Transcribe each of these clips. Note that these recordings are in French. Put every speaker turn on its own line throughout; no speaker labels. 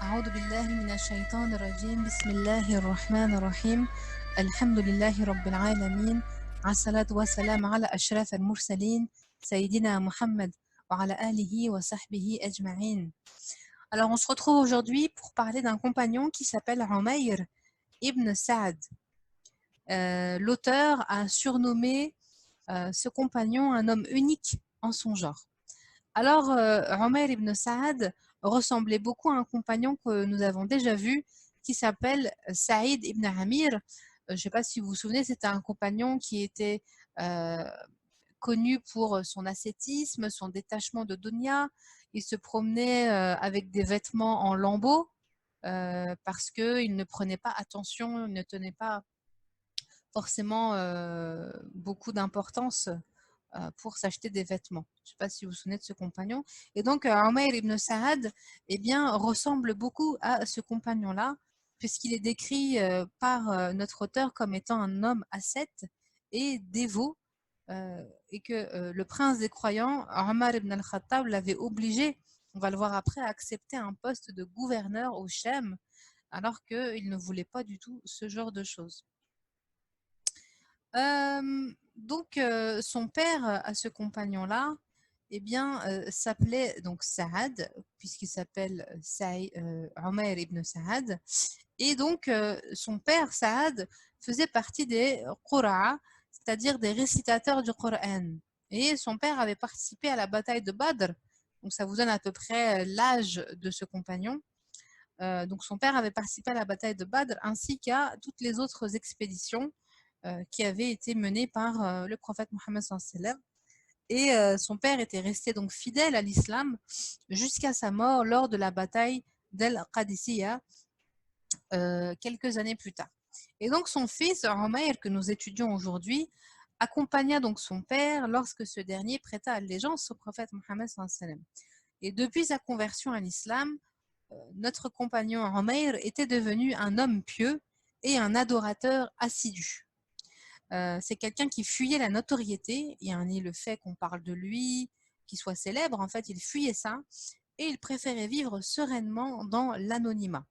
أعوذ بالله من الشيطان الرجيم بسم الله الرحمن الرحيم الحمد لله رب العالمين الصلاة والسلام على أشرف المرسلين سيدنا Muhammad وعلى آله وصحبه أجمعين. Alors on se retrouve aujourd'hui pour parler d'un compagnon qui s'appelle Umayr ibn Saad. L'auteur a surnommé ce compagnon un homme unique en son genre. Alors, Umayr ibn Saad ressemblait beaucoup à un compagnon que nous avons déjà vu, qui s'appelle Saïd ibn Amir. Je ne sais pas si vous vous souvenez, c'était un compagnon qui était euh, connu pour son ascétisme, son détachement de dunya. Il se promenait avec des vêtements en lambeaux parce qu'il ne prenait pas attention, il ne tenait pas forcément beaucoup d'importance pour s'acheter des vêtements. Je ne sais pas si vous vous souvenez de ce compagnon. Et donc, Umayr ibn Saad eh bien, ressemble beaucoup à ce compagnon-là, puisqu'il est décrit par notre auteur comme étant un homme ascète et dévot, et que le prince des croyants, Omar ibn al-Khattab, l'avait obligé, on va le voir après, à accepter un poste de gouverneur au Chem, alors qu'il ne voulait pas du tout ce genre de choses. Donc, son père à ce compagnon-là, eh bien, s'appelait donc Saad, puisqu'il s'appelle Umayr ibn Saad. Et donc, son père, Saad, faisait partie des Qura'a, c'est-à-dire des récitateurs du Coran. Et son père avait participé à la bataille de Badr. Donc, ça vous donne à peu près l'âge de ce compagnon. Donc, son père avait participé à la bataille de Badr ainsi qu'à toutes les autres expéditions qui avait été menée par le prophète Mohammed sallallahu. Et son père était resté donc fidèle à l'islam jusqu'à sa mort lors de la bataille d'Al-Qadisiyah quelques années plus tard. Et donc son fils Umayr, que nous étudions aujourd'hui, accompagna donc son père lorsque ce dernier prêta allégeance au prophète Mohammed sallallahu. Et depuis sa conversion à l'islam, notre compagnon Umayr était devenu un homme pieux et un adorateur assidu. C'est quelqu'un qui fuyait la notoriété, et ni le fait qu'on parle de lui, qu'il soit célèbre, en fait, il fuyait ça, et il préférait vivre sereinement dans l'anonymat.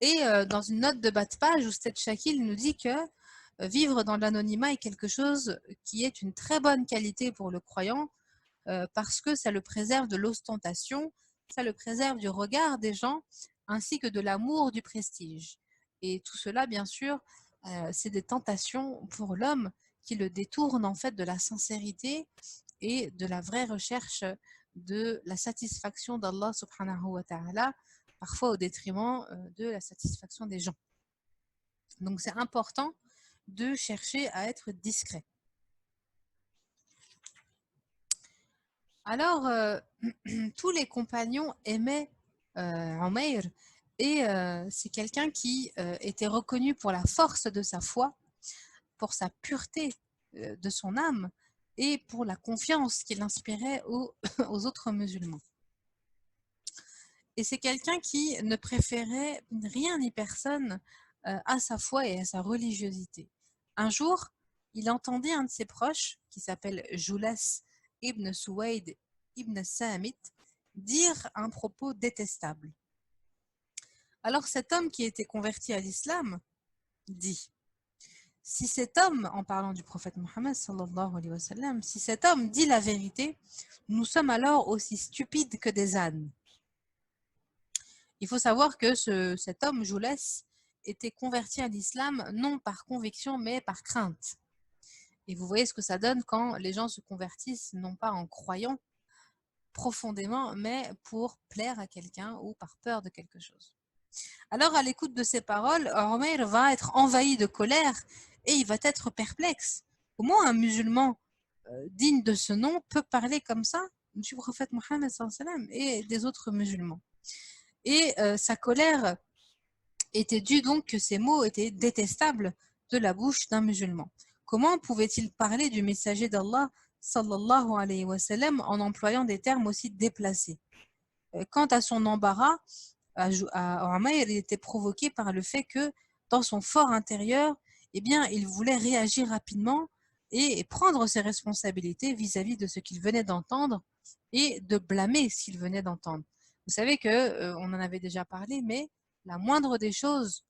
Et dans une note de bas de page, Oustad Shakil nous dit que vivre dans l'anonymat est quelque chose qui est une très bonne qualité pour le croyant, parce que ça le préserve de l'ostentation, ça le préserve du regard des gens, ainsi que de l'amour du prestige. Et tout cela, bien sûr, c'est des tentations pour l'homme qui le détournent en fait de la sincérité et de la vraie recherche de la satisfaction d'Allah subhanahu wa ta'ala, parfois au détriment de la satisfaction des gens. Donc c'est important de chercher à être discret. Alors, tous les compagnons aimaient Umayr, et c'est quelqu'un qui était reconnu pour la force de sa foi, pour sa pureté de son âme et pour la confiance qu'il inspirait aux autres musulmans. Et c'est quelqu'un qui ne préférait rien ni personne à sa foi et à sa religiosité. Un jour, il entendit un de ses proches, qui s'appelle Julas ibn Suwaid ibn Samit, dire un propos détestable. Alors cet homme qui était converti à l'islam dit: si cet homme, en parlant du prophète Mohammed sallallahu alayhi wa sallam, si cet homme dit la vérité, nous sommes alors aussi stupides que des ânes. Il faut savoir que cet homme, Jules, était converti à l'islam non par conviction mais par crainte. Et vous voyez ce que ça donne quand les gens se convertissent non pas en croyant profondément, mais pour plaire à quelqu'un ou par peur de quelque chose. Alors, à l'écoute de ces paroles, Umayr va être envahi de colère et il va être perplexe. Comment un musulman digne de ce nom peut parler comme ça du prophète Mohammed et des autres musulmans? Et sa colère était due donc que ces mots étaient détestables de la bouche d'un musulman. Comment pouvait-il parler du messager d'Allah sallallahu alayhi wa sallam en employant des termes aussi déplacés? Quant à son embarras, à Umayr, il était provoqué par le fait que dans son fort intérieur, eh bien, il voulait réagir rapidement et prendre ses responsabilités vis-à-vis de ce qu'il venait d'entendre et de blâmer ce qu'il venait d'entendre. Vous savez que on en avait déjà parlé, mais la moindre des choses,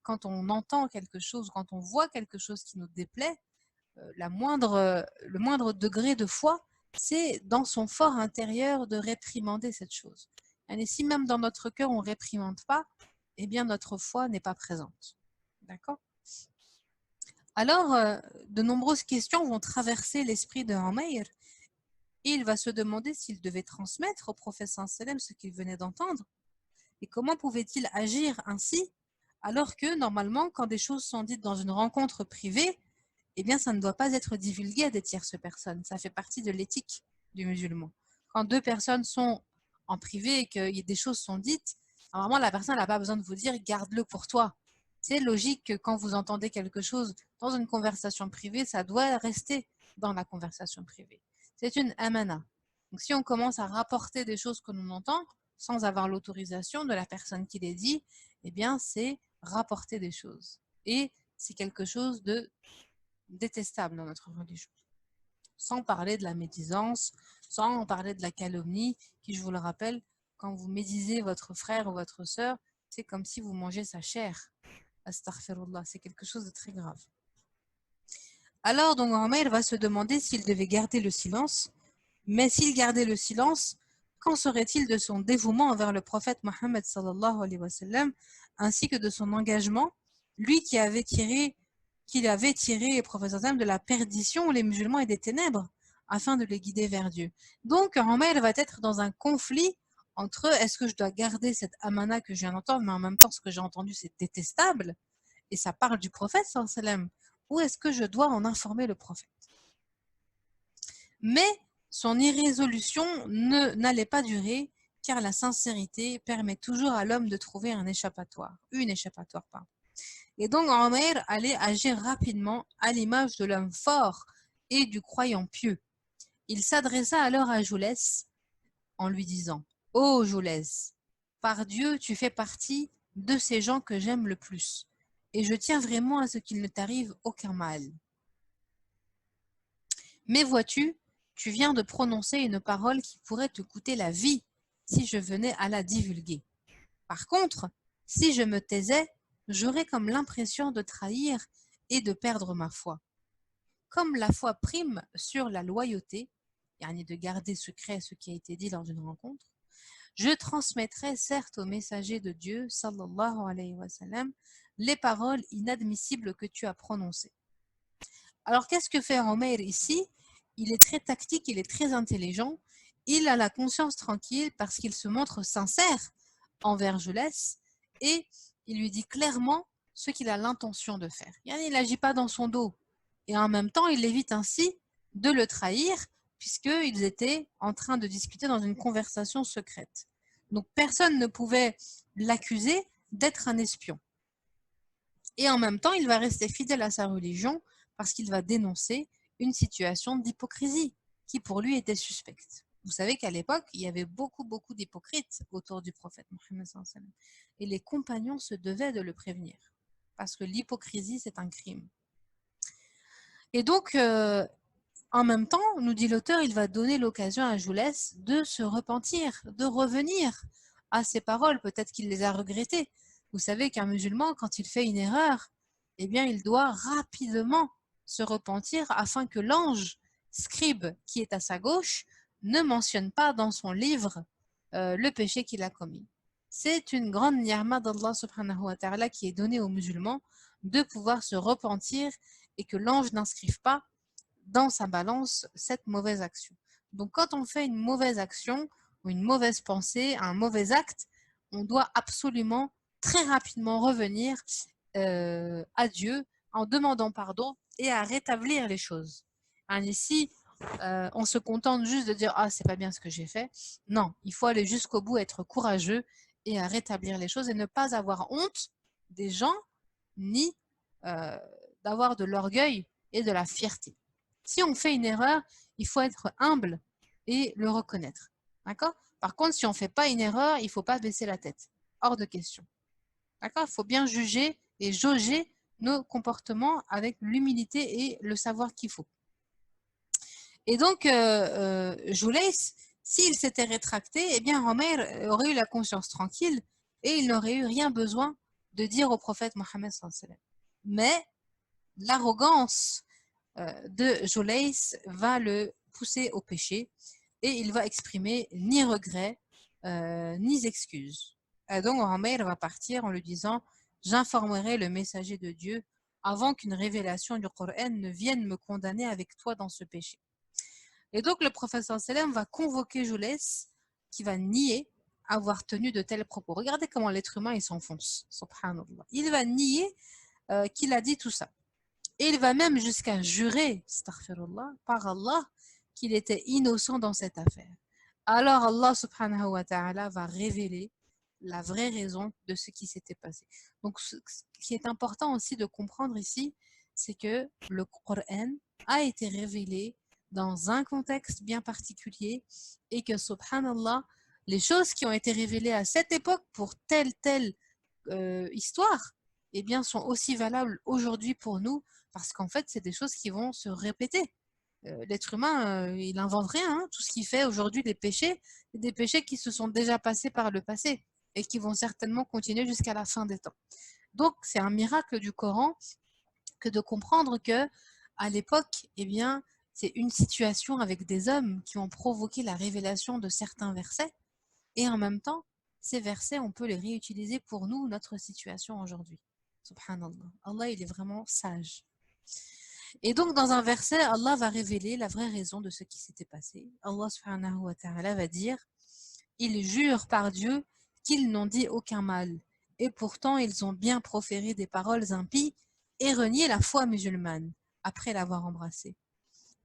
quand on entend quelque chose, quand on voit quelque chose qui nous déplaît, le moindre degré de foi, c'est dans son fort intérieur de réprimander cette chose. Et si même dans notre cœur on ne réprimande pas, eh bien notre foi n'est pas présente. D'accord? Alors, de nombreuses questions vont traverser l'esprit de Umayr et il va se demander s'il devait transmettre au prophète sallam ce qu'il venait d'entendre et comment pouvait-il agir ainsi alors que normalement, quand des choses sont dites dans une rencontre privée, eh bien, ça ne doit pas être divulgué à des tierces personnes. Ça fait partie de l'éthique du musulman. Quand deux personnes sont en privé et que des choses sont dites, normalement, la personne n'a pas besoin de vous dire garde-le pour toi. C'est logique que quand vous entendez quelque chose dans une conversation privée, ça doit rester dans la conversation privée. C'est une amana. Donc, si on commence à rapporter des choses que l'on entend sans avoir l'autorisation de la personne qui les dit, eh bien, c'est rapporter des choses. Et c'est quelque chose de détestable dans notre religion. Sans parler de la médisance, sans parler de la calomnie, qui, je vous le rappelle, quand vous médisez votre frère ou votre sœur, c'est comme si vous mangez sa chair. Astaghfirullah, c'est quelque chose de très grave. Alors, donc, Omer va se demander s'il devait garder le silence, mais s'il gardait le silence, qu'en serait-il de son dévouement envers le prophète Mohammed sallallahu alayhi wa sallam, ainsi que de son engagement, lui qui avait tiré le prophète sallam de la perdition, les musulmans et des ténèbres, afin de les guider vers Dieu. Donc, Omer va être dans un conflit entre est-ce que je dois garder cette amana que je viens d'entendre, mais en même temps, ce que j'ai entendu, c'est détestable, et ça parle du prophète sallallahu alayhi wa sallam, ou est-ce que je dois en informer le prophète? Mais son irrésolution n'allait pas durer, car la sincérité permet toujours à l'homme de trouver une échappatoire. Pardon. Et donc Omer allait agir rapidement à l'image de l'homme fort et du croyant pieux. Il s'adressa alors à Joulès en lui disant « Ô Joulès, par Dieu, tu fais partie de ces gens que j'aime le plus, et je tiens vraiment à ce qu'il ne t'arrive aucun mal. Mais vois-tu, tu viens de prononcer une parole qui pourrait te coûter la vie si je venais à la divulguer. Par contre, si je me taisais, j'aurais comme l'impression de trahir et de perdre ma foi. Comme la foi prime sur la loyauté, yani de garder secret ce qui a été dit lors d'une rencontre, je transmettrai certes au messager de Dieu, sallallahu alayhi wa sallam, les paroles inadmissibles que tu as prononcées. Alors qu'est-ce que fait Omer ici? Il est très tactique, il est très intelligent, il a la conscience tranquille parce qu'il se montre sincère envers Jolès et il lui dit clairement ce qu'il a l'intention de faire. Il n'agit pas dans son dos et en même temps il évite ainsi de le trahir puisqu'ils étaient en train de discuter dans une conversation secrète. Donc personne ne pouvait l'accuser d'être un espion. Et en même temps, il va rester fidèle à sa religion parce qu'il va dénoncer une situation d'hypocrisie qui pour lui était suspecte. Vous savez qu'à l'époque, il y avait beaucoup d'hypocrites autour du prophète Mohammed sallallahu alayhi wa sallam. Et les compagnons se devaient de le prévenir parce que l'hypocrisie, c'est un crime. Et donc, en même temps, nous dit l'auteur, il va donner l'occasion à Joulès de se repentir, de revenir à ses paroles. Peut-être qu'il les a regrettées. Vous savez qu'un musulman, quand il fait une erreur, eh bien, il doit rapidement se repentir afin que l'ange scribe qui est à sa gauche ne mentionne pas dans son livre le péché qu'il a commis. C'est une grande ni'ma d'Allah subhanahu wa ta'ala qui est donnée aux musulmans de pouvoir se repentir et que l'ange n'inscrive pas dans sa balance cette mauvaise action. Donc quand on fait une mauvaise action ou une mauvaise pensée, un mauvais acte, on doit absolument très rapidement revenir à Dieu en demandant pardon et à rétablir les choses. Ici, on se contente juste de dire ah c'est pas bien ce que j'ai fait. Non, il faut aller jusqu'au bout, être courageux et à rétablir les choses et ne pas avoir honte des gens ni d'avoir de l'orgueil et de la fierté. Si on fait une erreur, il faut être humble et le reconnaître. D'accord? Par contre, si on ne fait pas une erreur, il ne faut pas baisser la tête. Hors de question. D'accord? Il faut bien juger et jauger nos comportements avec l'humilité et le savoir qu'il faut. Et donc, Joulès, S'il s'était rétracté, eh bien Omer aurait eu la conscience tranquille et il n'aurait eu rien besoin de dire au prophète Mohammed sallallahu alayhi wa sallam. Mais l'arrogance de Jolais va le pousser au péché et il va exprimer ni regret ni excuses. Et donc Omer va partir en lui disant j'informerai le messager de Dieu avant qu'une révélation du Coran ne vienne me condamner avec toi dans ce péché. Et donc le professeur Salem va convoquer Jolais qui va nier avoir tenu de tels propos. Regardez comment l'être humain il s'enfonce, subhanallah. Il va nier qu'il a dit tout ça. Et il va même jusqu'à jurer, astaghfirullah, par Allah, qu'il était innocent dans cette affaire. Alors Allah subhanahu wa ta'ala va révéler la vraie raison de ce qui s'était passé. Donc ce qui est important aussi de comprendre ici, c'est que le Coran a été révélé dans un contexte bien particulier et que subhanallah, les choses qui ont été révélées à cette époque pour telle histoire, eh bien, sont aussi valables aujourd'hui pour nous parce qu'en fait, c'est des choses qui vont se répéter. L'être humain, il n'invente rien. Hein. Tout ce qu'il fait aujourd'hui, les péchés, c'est des péchés qui se sont déjà passés par le passé et qui vont certainement continuer jusqu'à la fin des temps. Donc, c'est un miracle du Coran que de comprendre que à l'époque, eh bien, c'est une situation avec des hommes qui ont provoqué la révélation de certains versets et en même temps, ces versets, on peut les réutiliser pour nous, notre situation aujourd'hui. Subhanallah. Allah, il est vraiment sage. Et donc, dans un verset, Allah va révéler la vraie raison de ce qui s'était passé. Allah subhanahu wa ta'ala va dire « Ils jurent par Dieu qu'ils n'ont dit aucun mal, et pourtant ils ont bien proféré des paroles impies et renié la foi musulmane après l'avoir embrassée.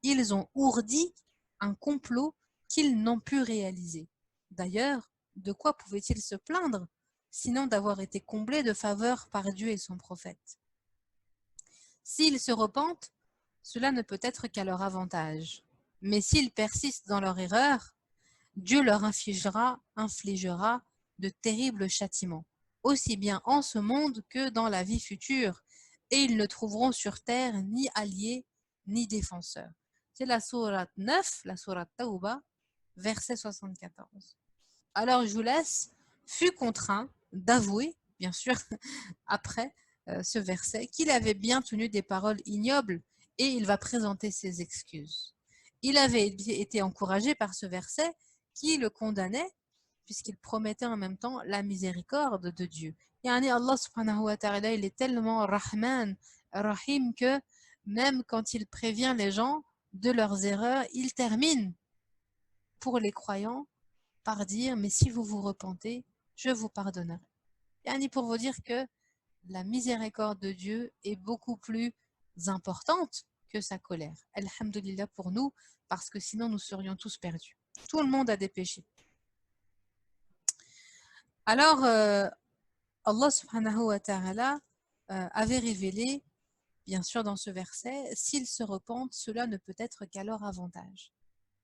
Ils ont ourdi un complot qu'ils n'ont pu réaliser. D'ailleurs, de quoi pouvaient-ils se plaindre, sinon d'avoir été comblés de faveurs par Dieu et son prophète? S'ils se repentent, cela ne peut être qu'à leur avantage. Mais s'ils persistent dans leur erreur, Dieu leur infligera de terribles châtiments, aussi bien en ce monde que dans la vie future, et ils ne trouveront sur terre ni alliés ni défenseurs. C'est la sourate 9, la sourate Tawbah, verset 74. Alors Jules fut contraint d'avouer, bien sûr, après ce verset, qu'il avait bien tenu des paroles ignobles et il va présenter ses excuses. Il avait été encouragé par ce verset qui le condamnait puisqu'il promettait en même temps la miséricorde de Dieu. Yani Allah subhanahu wa ta'ala, il est tellement Rahman, Rahim que même quand il prévient les gens de leurs erreurs, il termine pour les croyants par dire mais si vous vous repentez, je vous pardonnerai. Yani pour vous dire que la miséricorde de Dieu est beaucoup plus importante que sa colère. Alhamdulillah pour nous, parce que sinon nous serions tous perdus. Tout le monde a des péchés. Alors, Allah subhanahu wa ta'ala avait révélé, bien sûr dans ce verset, s'ils se repentent, cela ne peut être qu'à leur avantage.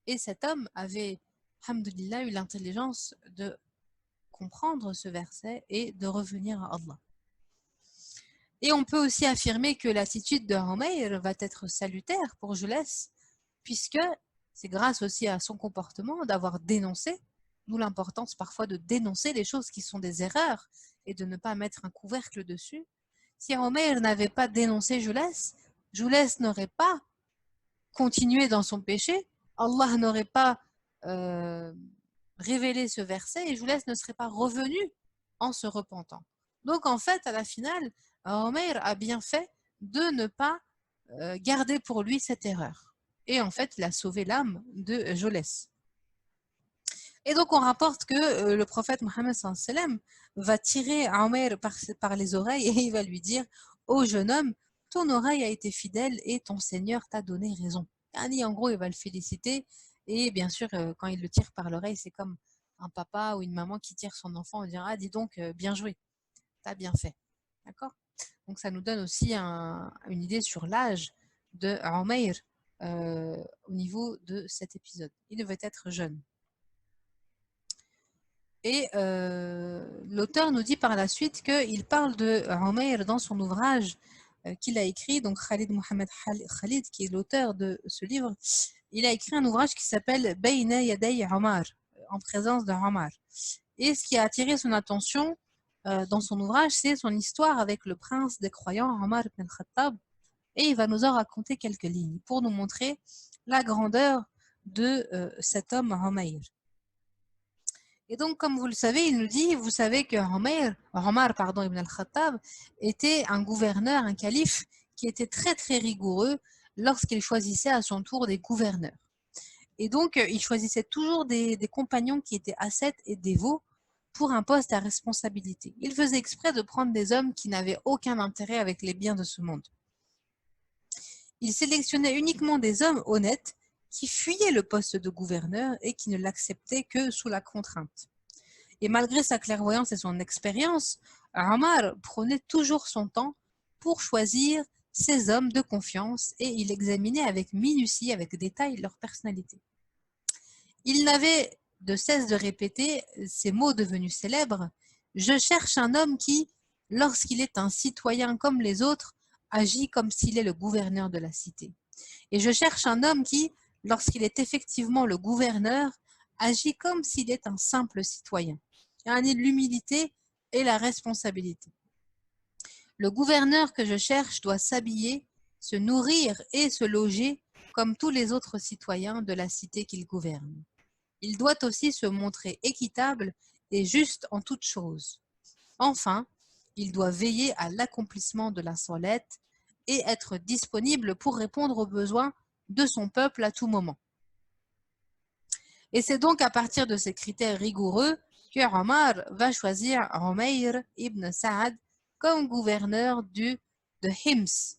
Et cet homme avait, alhamdulillah, eu l'intelligence de comprendre ce verset et de revenir à Allah. Et on peut aussi affirmer que l'attitude de Homer va être salutaire pour Jules, puisque c'est grâce aussi à son comportement d'avoir dénoncé, d'où l'importance parfois de dénoncer les choses qui sont des erreurs et de ne pas mettre un couvercle dessus. Si Homer n'avait pas dénoncé Jules n'aurait pas continué dans son péché, Allah n'aurait pas révélé ce verset et Jules ne serait pas revenu en se repentant. Donc en fait, à la finale, Homer a bien fait de ne pas garder pour lui cette erreur. Et en fait, il a sauvé l'âme de Jolès. Et donc, on rapporte que le prophète Mohammed sallam va tirer Homer par les oreilles et il va lui dire « Ô jeune homme, ton oreille a été fidèle et ton Seigneur t'a donné raison. » En gros, il va le féliciter. Et bien sûr, quand il le tire par l'oreille, c'est comme un papa ou une maman qui tire son enfant en disant « Ah, dis donc, bien joué, t'as bien fait. » D'accord? Donc ça nous donne aussi une idée sur l'âge de Umayr au niveau de cet épisode. Il devait être jeune. Et l'auteur nous dit par la suite qu'il parle de Umayr dans son ouvrage qu'il a écrit, donc Khalid Mohamed Khalid, qui est l'auteur de ce livre, il a écrit un ouvrage qui s'appelle Bayna Yaday Omar, en présence de Omar. Et ce qui a attiré son attention dans son ouvrage, c'est son histoire avec le prince des croyants, Omar ibn al-Khattab. Et il va nous en raconter quelques lignes pour nous montrer la grandeur de cet homme, Umayr. Et donc, comme vous le savez, il nous dit, vous savez que Omar ibn al-Khattab était un gouverneur, un calife, qui était très très rigoureux lorsqu'il choisissait à son tour des gouverneurs. Et donc, il choisissait toujours des compagnons qui étaient ascètes et dévots pour un poste à responsabilité. Il faisait exprès de prendre des hommes qui n'avaient aucun intérêt avec les biens de ce monde. Il sélectionnait uniquement des hommes honnêtes qui fuyaient le poste de gouverneur et qui ne l'acceptaient que sous la contrainte. Et malgré sa clairvoyance et son expérience, Omar prenait toujours son temps pour choisir ses hommes de confiance et il examinait avec minutie, avec détail, leur personnalité. Il n'avait de cesse de répéter ces mots devenus célèbres: « Je cherche un homme qui, lorsqu'il est un citoyen comme les autres, agit comme s'il est le gouverneur de la cité. Et je cherche un homme qui, lorsqu'il est effectivement le gouverneur, agit comme s'il est un simple citoyen. » Il y a l'humilité et la responsabilité. Le gouverneur que je cherche doit s'habiller, se nourrir et se loger comme tous les autres citoyens de la cité qu'il gouverne. Il doit aussi se montrer équitable et juste en toutes choses. Enfin, il doit veiller à l'accomplissement de la solette et être disponible pour répondre aux besoins de son peuple à tout moment. Et c'est donc à partir de ces critères rigoureux que Omar va choisir Umayr ibn Saad comme gouverneur de Hims,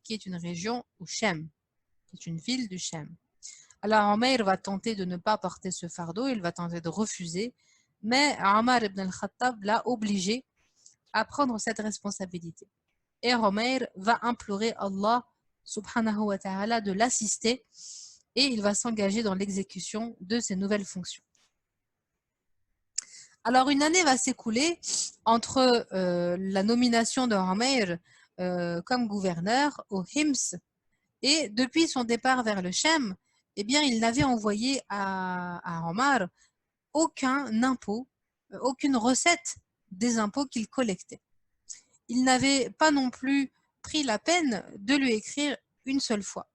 qui est une région au Shem, qui est une ville du Shem. Alors Umayr va tenter de ne pas porter ce fardeau, il va tenter de refuser, mais Omar ibn al-Khattab l'a obligé à prendre cette responsabilité. Et Umayr va implorer Allah subhanahu wa ta'ala de l'assister et il va s'engager dans l'exécution de ses nouvelles fonctions. Alors une année va s'écouler entre la nomination de Umayr comme gouverneur au Hims et depuis son départ vers le Shem, eh bien, il n'avait envoyé à Omar aucun impôt, aucune recette des impôts qu'il collectait. Il n'avait pas non plus pris la peine de lui écrire une seule fois.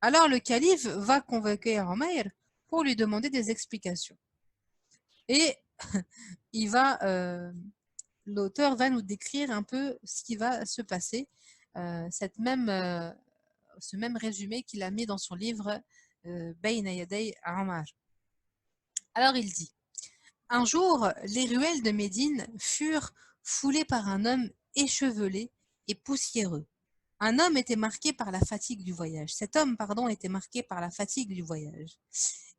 Alors le calife va convoquer Umayr pour lui demander des explications. Et l'auteur va nous décrire un peu ce qui va se passer, ce même résumé qu'il a mis dans son livre Bayna Yaday Omar. Alors il dit: un jour, les ruelles de Médine furent foulées par un homme échevelé et poussiéreux. Un homme était marqué par la fatigue du voyage. Cet homme, était marqué par la fatigue du voyage.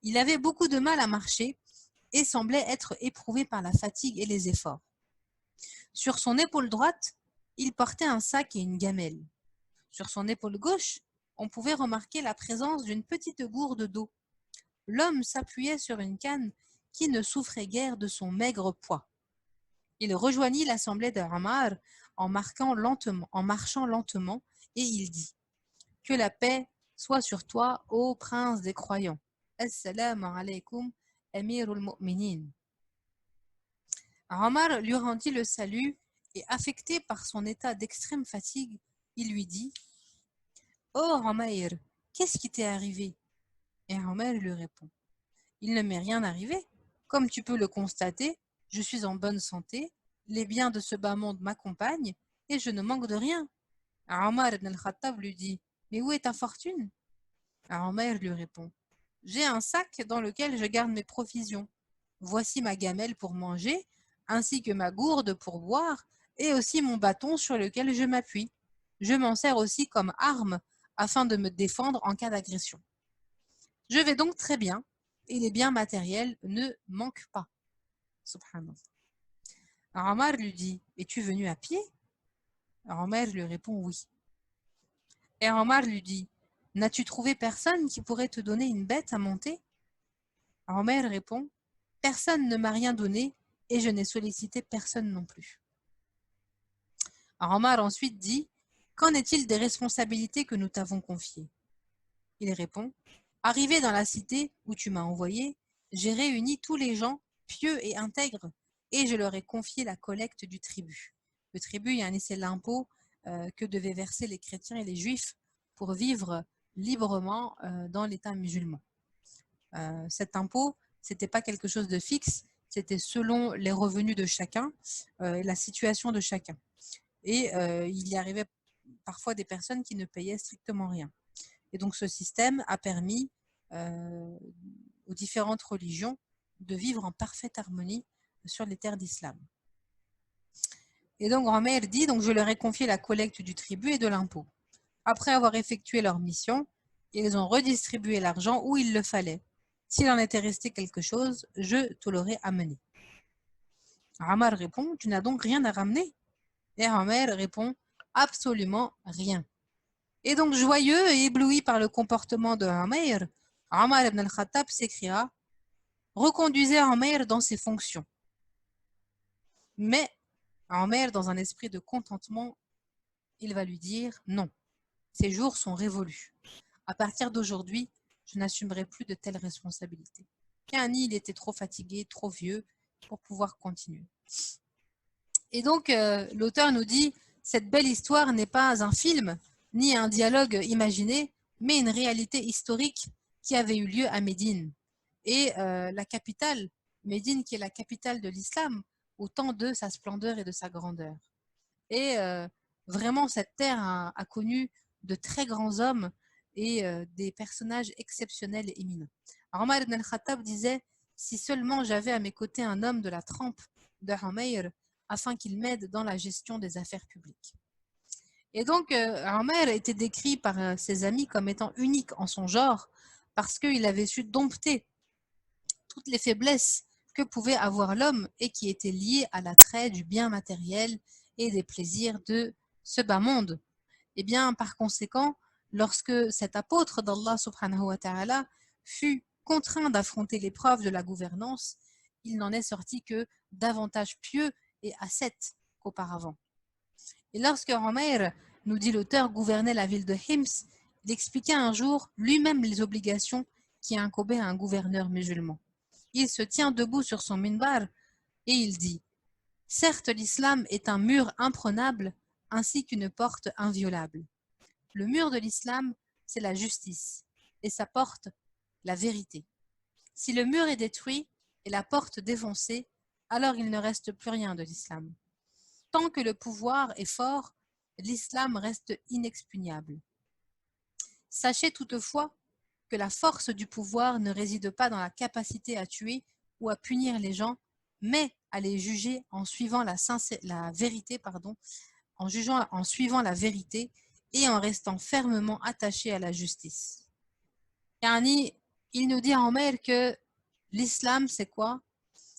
Il avait beaucoup de mal à marcher et semblait être éprouvé par la fatigue et les efforts. Sur son épaule droite, il portait un sac et une gamelle. Sur son épaule gauche, on pouvait remarquer la présence d'une petite gourde d'eau. L'homme s'appuyait sur une canne qui ne souffrait guère de son maigre poids. Il rejoignit l'assemblée de Omar en marchant lentement, et il dit: « Que la paix soit sur toi, ô prince des croyants. Assalamu alaykum, amirul mu'minin. » Omar lui rendit le salut et, affecté par son état d'extrême fatigue, il lui dit: « Oh Umayr, qu'est-ce qui t'est arrivé ?» Et Omar lui répond: « Il ne m'est rien arrivé. Comme tu peux le constater, je suis en bonne santé, les biens de ce bas monde m'accompagnent et je ne manque de rien. » Omar ibn al-Khattab lui dit: « Mais où est ta fortune ?» Omar lui répond: « J'ai un sac dans lequel je garde mes provisions. Voici ma gamelle pour manger, ainsi que ma gourde pour boire, et aussi mon bâton sur lequel je m'appuie. Je m'en sers aussi comme arme afin de me défendre en cas d'agression. Je vais donc très bien, et les biens matériels ne manquent pas. » Subhanallah. Omar lui dit: « Es-tu venu à pied ?» Omar lui répond: « Oui. » Et Omar lui dit: « N'as-tu trouvé personne qui pourrait te donner une bête à monter ?» Omar répond: « Personne ne m'a rien donné et je n'ai sollicité personne non plus. » Omar ensuite dit: « Qu'en est-il des responsabilités que nous t'avons confiées ?» Il répond: Arrivé dans la cité où tu m'as envoyé, j'ai réuni tous les gens pieux et intègres et je leur ai confié la collecte du tribut. Le tribut, c'est l'impôt que devaient verser les chrétiens et les juifs pour vivre librement dans l'État musulman. Cet impôt, c'était pas quelque chose de fixe, c'était selon les revenus de chacun et la situation de chacun. Et il y arrivait parfois des personnes qui ne payaient strictement rien. Et donc ce système a permis aux différentes religions de vivre en parfaite harmonie sur les terres d'islam. Et donc Omer dit, donc je leur ai confié la collecte du tribut et de l'impôt. Après avoir effectué leur mission, ils ont redistribué l'argent où il le fallait. S'il en était resté quelque chose, je te l'aurais amené. Amar répond, tu n'as donc rien à ramener? Et Omer répond, absolument rien. Et donc joyeux et ébloui par le comportement de Omer, Omar ibn al-Khattab s'écria, reconduisez Omer dans ses fonctions. Mais Omer, dans un esprit de contentement, il va lui dire non, ces jours sont révolus. À partir d'aujourd'hui, je n'assumerai plus de telles responsabilités. Yani, il était trop fatigué, trop vieux pour pouvoir continuer. Et donc, l'auteur nous dit, cette belle histoire n'est pas un film, ni un dialogue imaginé, mais une réalité historique qui avait eu lieu à Médine. Et la capitale, Médine, qui est la capitale de l'islam, au temps de sa splendeur et de sa grandeur. Et vraiment, cette terre a connu de très grands hommes et des personnages exceptionnels et éminents. Omar ibn al-Khattab disait, si seulement j'avais à mes côtés un homme de la trempe de Umayr, afin qu'il m'aide dans la gestion des affaires publiques. Et donc, Omar était décrit par ses amis comme étant unique en son genre, parce qu'il avait su dompter toutes les faiblesses que pouvait avoir l'homme et qui étaient liées à l'attrait du bien matériel et des plaisirs de ce bas monde. Et bien, par conséquent, lorsque cet apôtre d'Allah subhanahu wa ta'ala fut contraint d'affronter l'épreuve de la gouvernance, il n'en est sorti que davantage pieux et ascète qu'auparavant. Et lorsque Omer, nous dit l'auteur, gouvernait la ville de Hims, il expliquait un jour lui-même les obligations qui incombaient à un gouverneur musulman. Il se tient debout sur son minbar et il dit « Certes, l'islam est un mur imprenable ainsi qu'une porte inviolable. Le mur de l'islam, c'est la justice et sa porte, la vérité. Si le mur est détruit et la porte défoncée, alors il ne reste plus rien de l'islam. Tant que le pouvoir est fort, l'islam reste inexpugnable. Sachez toutefois que la force du pouvoir ne réside pas dans la capacité à tuer ou à punir les gens, mais à les juger en suivant la vérité, en suivant la vérité et en restant fermement attaché à la justice. Yani, il nous dit en Omer que l'islam, c'est quoi?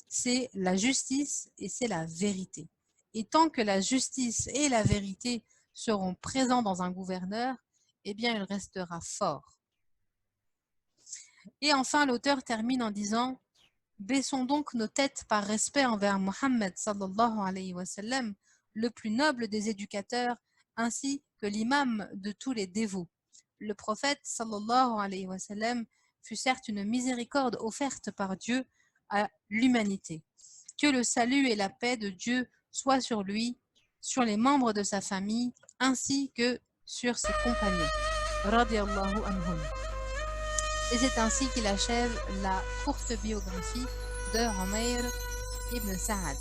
C'est la justice et c'est la vérité. Et tant que la justice et la vérité seront présents dans un gouverneur, eh bien, il restera fort. Et enfin, l'auteur termine en disant « Baissons donc nos têtes par respect envers Mohammed sallallahu alayhi wa sallam, le plus noble des éducateurs, ainsi que l'imam de tous les dévots. Le prophète sallallahu alayhi wa sallam fut certes une miséricorde offerte par Dieu à l'humanité. Que le salut et la paix de Dieu soient sur lui, sur les membres de sa famille, ainsi que sur ses compagnons. Radiallahu anhum. » Et c'est ainsi qu'il achève la courte biographie de Umayr ibn Sa'ad.